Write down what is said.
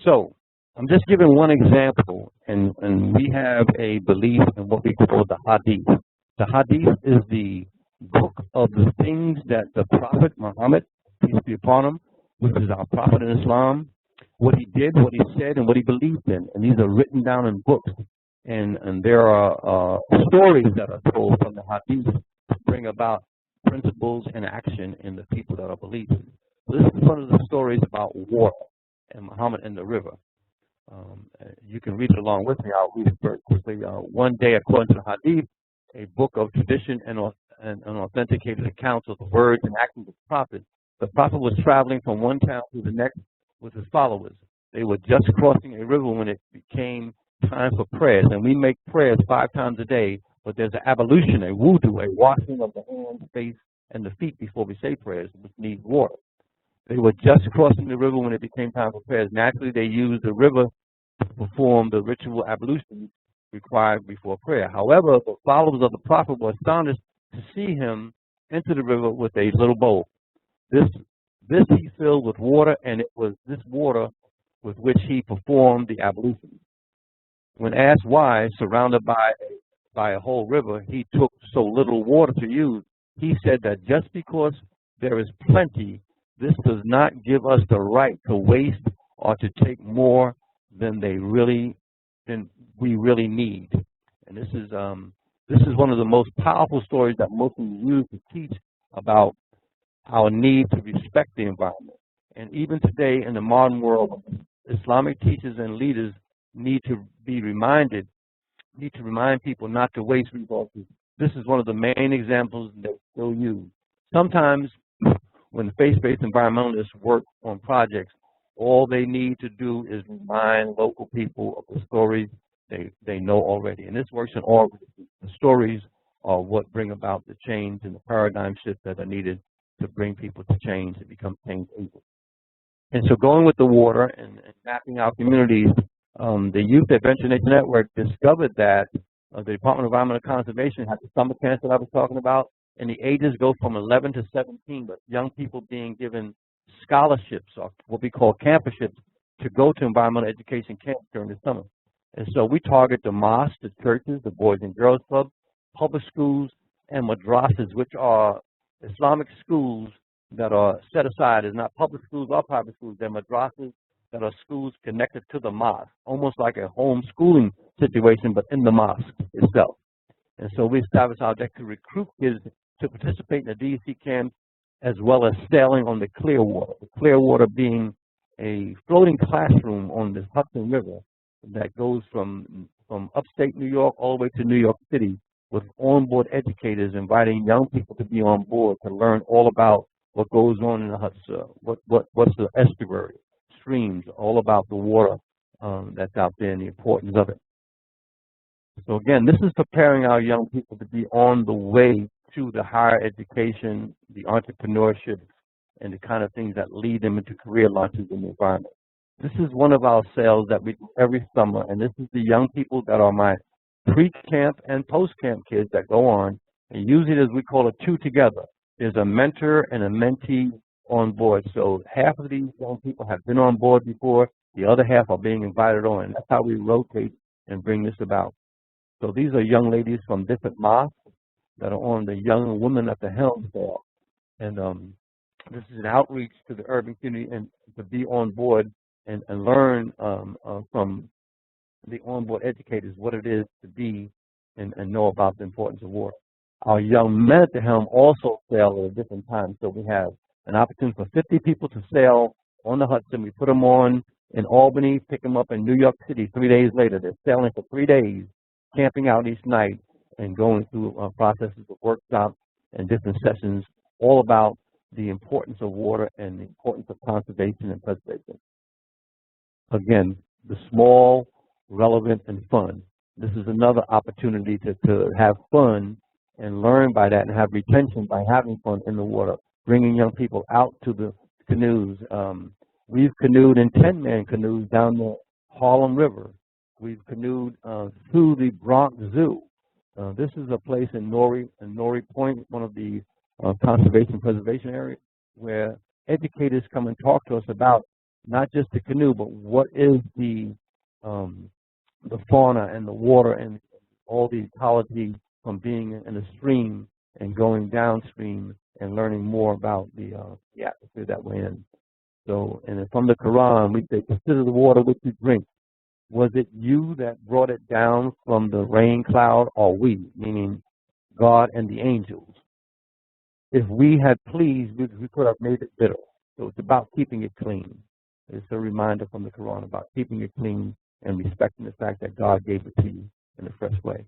So I'm just giving one example, and we have a belief in what we call the Hadith. The Hadith is the book of the things that the Prophet Muhammad, peace be upon him, which is our Prophet in Islam, what he did, what he said, and what he believed in. And these are written down in books. And there are stories that are told from the Hadith to bring about principles and action in the people that are believers. So this is one of the stories about water and Muhammad and the river. You can read it along with me. I'll read it very quickly. One day, according to the Hadith, a book of tradition and authenticated accounts of the words and actions of the Prophet was traveling from one town to the next with his followers. They were just crossing a river when it became time for prayers. And we make prayers 5 times a day, but there's an ablution, a wudu, a washing of the hands, face, and the feet before we say prayers, which needs water. They were just crossing the river when it became time for prayers. Naturally, they used the river to perform the ritual ablution required before prayer. However, the followers of the Prophet were astonished to see him enter the river with a little bowl. This he filled with water, and it was this water with which he performed the ablution. When asked why, surrounded by a whole river, he took so little water to use, he said that just because there is plenty, this does not give us the right to waste or to take more than we really need. And this is one of the most powerful stories that Muslims use to teach about our need to respect the environment. And even today in the modern world, Islamic teachers and leaders need to remind people not to waste resources. This is one of the main examples they still use. Sometimes when faith-based environmentalists work on projects, all they need to do is remind local people of the stories they know already. And this works in all regions. The stories are what bring about the change and the paradigm shifts that are needed to bring people to change, to become change agents. And so going with the water and mapping our communities, the Youth Adventure Nature Network discovered that the Department of Environmental Conservation had the summer camps that I was talking about, and the ages go from 11 to 17, but young people being given scholarships, or what we call camperships, to go to environmental education camps during the summer. And so we target the mosques, the churches, the Boys and Girls Clubs, public schools, and madrasas, which are Islamic schools that are set aside as not public schools or private schools. They're madrasas that are schools connected to the mosque, almost like a homeschooling situation, but in the mosque itself. And so we established our objective to recruit kids to participate in the DEC camps, as well as sailing on the Clearwater. The Clearwater being a floating classroom on the Hudson River that goes from upstate New York all the way to New York City, with onboard educators inviting young people to be on board to learn all about what goes on in the Hudson, what's the estuary, streams, all about the water that's out there and the importance of it. So again, this is preparing our young people to be on the way to the higher education, the entrepreneurship, and the kind of things that lead them into career launches in the environment. This is one of our sales that we do every summer, and this is the young people that are my pre-camp and post-camp kids that go on, and use it as we call it 2 together. There's a mentor and a mentee on board. So half of these young people have been on board before, the other half are being invited on. That's how we rotate and bring this about. So these are young ladies from different mosques that are on the Young Women at the Helm sale. And this is an outreach to the urban community and to be on board and learn from the onboard educators what it is to be and know about the importance of water. Our Young Men at the Helm also sail at a different time. So we have an opportunity for 50 people to sail on the Hudson. We put them on in Albany, pick them up in New York City 3 days later. They're sailing for 3 days, camping out each night and going through processes of workshops and different sessions, all about the importance of water and the importance of conservation and preservation. Again, the small, relevant, and fun. This is another opportunity to have fun and learn by that and have retention by having fun in the water, bringing young people out to the canoes. We've canoed in 10-man canoes down the Harlem River. We've canoed through the Bronx Zoo. This is a place in Norrie Point, one of the conservation preservation areas, where educators come and talk to us about not just the canoe, but what is the fauna and the water and all the ecology from being in a stream and going downstream and learning more about the atmosphere that we're in. So, and then from the Quran, we say, consider the water which you drink. Was it you that brought it down from the rain cloud, or we, meaning God and the angels? If we had pleased, we could have made it bitter. So it's about keeping it clean. It's a reminder from the Quran about keeping it clean and respecting the fact that God gave it to you in a fresh way.